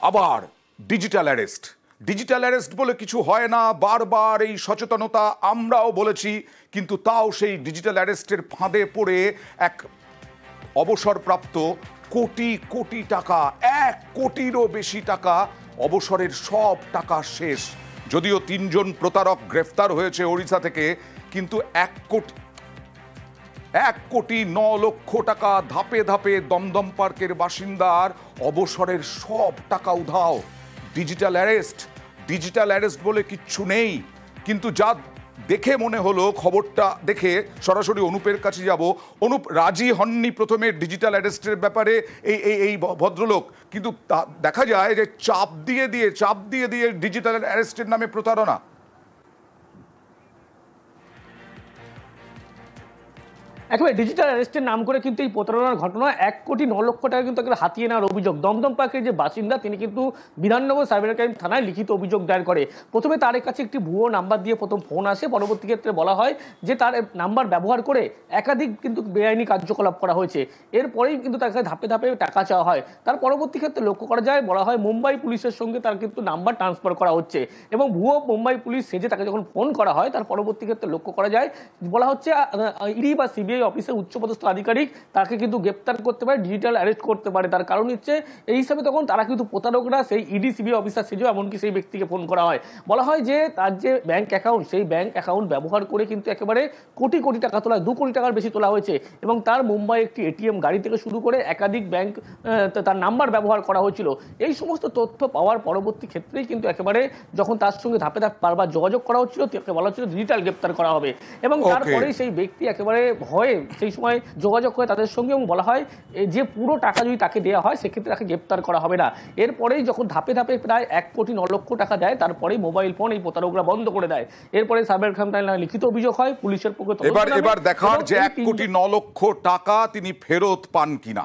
আবার digital arrest. Digital arrest বলে কিছু হয় না, বারবার এই সচেতনতা আমরাও বলেছি, কিন্তু তাও সেই ডিজিটাল অ্যারেস্টের ফাঁদে পড়ে এক অবসরপ্রাপ্ত কোটি কোটি টাকা, 1 কোটিরও বেশি টাকা, অবসরের সব টাকা শেষ। যদিও 3 জন প্রতারক গ্রেফতার হয়েছে ওড়িশা থেকে, কিন্তু 1,09,00,000 টাকা ধাপে ধাপে দমদম পার্কের বাসিন্দার অবসরের সব টাকা উধাও। ডিজিটাল অ্যারেস্ট, ডিজিটাল অ্যারেস্ট বলে কিচ্ছু নেই। কিন্তু যা দেখে মনে হলো, খবরটা দেখে সরাসরি অনুপের কাছে যাব। অনুপ, রাজি হননি প্রথমে ডিজিটাল অ্যারেস্টের ব্যাপারে এই ভদ্রলোক, কিন্তু দেখা যায় যে চাপ দিয়ে ডিজিটাল অ্যারেস্টের নামে প্রতারণা। একেবারে ডিজিটাল অ্যারেস্টের নাম করে কিন্তু এই প্রতারণার ঘটনা 1,09,00,000 টাকা কিন্তু একেবারে হাতিয়ে নেওয়ার অভিযোগ। দমদম পার্কের যে বাসিন্দা তিনি কিন্তু বিধাননগর সাইবার ক্রাইম থানায় লিখিত অভিযোগ দায়ের করে। প্রথমে তার কাছে একটি ভুয়ো নাম্বার দিয়ে প্রথম ফোন আসে, পরবর্তী ক্ষেত্রে বলা হয় যে তার নাম্বার ব্যবহার করে একাধিক কিন্তু বেআইনি কার্যকলাপ করা হয়েছে। এরপরেই কিন্তু তার কাছে ধাপে ধাপে টাকা চাওয়া হয়। তার পরবর্তী ক্ষেত্রে লক্ষ্য করা যায়, বলা হয় মুম্বাই পুলিশের সঙ্গে তার কিন্তু নাম্বার ট্রান্সফার করা হচ্ছে, এবং ভুয়ো মুম্বাই পুলিশ সেজে তাকে যখন ফোন করা হয় তার পরবর্তী ক্ষেত্রে লক্ষ্য করা যায়, বলা হচ্ছে ইডি বা সিবিআই অফিসের উচ্চপদস্থ আধিকারিক তাকে কিন্তু গ্রেপ্তার করতে পারে, ডিজিটাল অ্যারেস্ট করতে পারে। তার কারণ হচ্ছে এই হিসাবে তখন তারা কিন্তু প্রতারকরা সেই ইডি সিবিআই অফিসার সেজেও এমনকি সেই ব্যক্তিকে ফোন করা হয়। বলা হয় যে তার যে ব্যাংক অ্যাকাউন্ট, সেই ব্যাংক অ্যাকাউন্ট ব্যবহার করে কিন্তু একেবারে কোটি কোটি টাকা তোলা, 2 কোটি টাকার বেশি তোলা হয়েছে, এবং তার মুম্বাই একটি এটিএম গাড়ি থেকে শুরু করে একাধিক ব্যাংক তার নাম্বার ব্যবহার করা হয়েছিল। এই সমস্ত তথ্য পাওয়ার পরবর্তী ক্ষেত্রেই কিন্তু একেবারে যখন তার সঙ্গে ধাপে ধাপে বারবার যোগাযোগ করা হচ্ছিল, তাকে বলা হচ্ছিল ডিজিটাল গ্রেপ্তার করা হবে, এবং তারপরেই সেই ব্যক্তি একেবারে ভয়ে সেই সময় যোগাযোগ করে তাদের সঙ্গে, এবং বলা হয় যে পুরো টাকা যদি তাকে দেওয়া হয় সেক্ষেত্রে তাকে গ্রেপ্তার করা হবে না। এরপরেই যখন ধাপে ধাপে প্রায় 1,09,00,000 টাকা দেয়, তারপরেই মোবাইল ফোন এই প্রতারকরা বন্ধ করে দেয়। এরপরে সাইবার ক্রাইম থানায় লিখিত অভিযোগ হয়, পুলিশের পক্ষে এবার দেখার যে 1,09,00,000 টাকা তিনি ফেরত পান কিনা।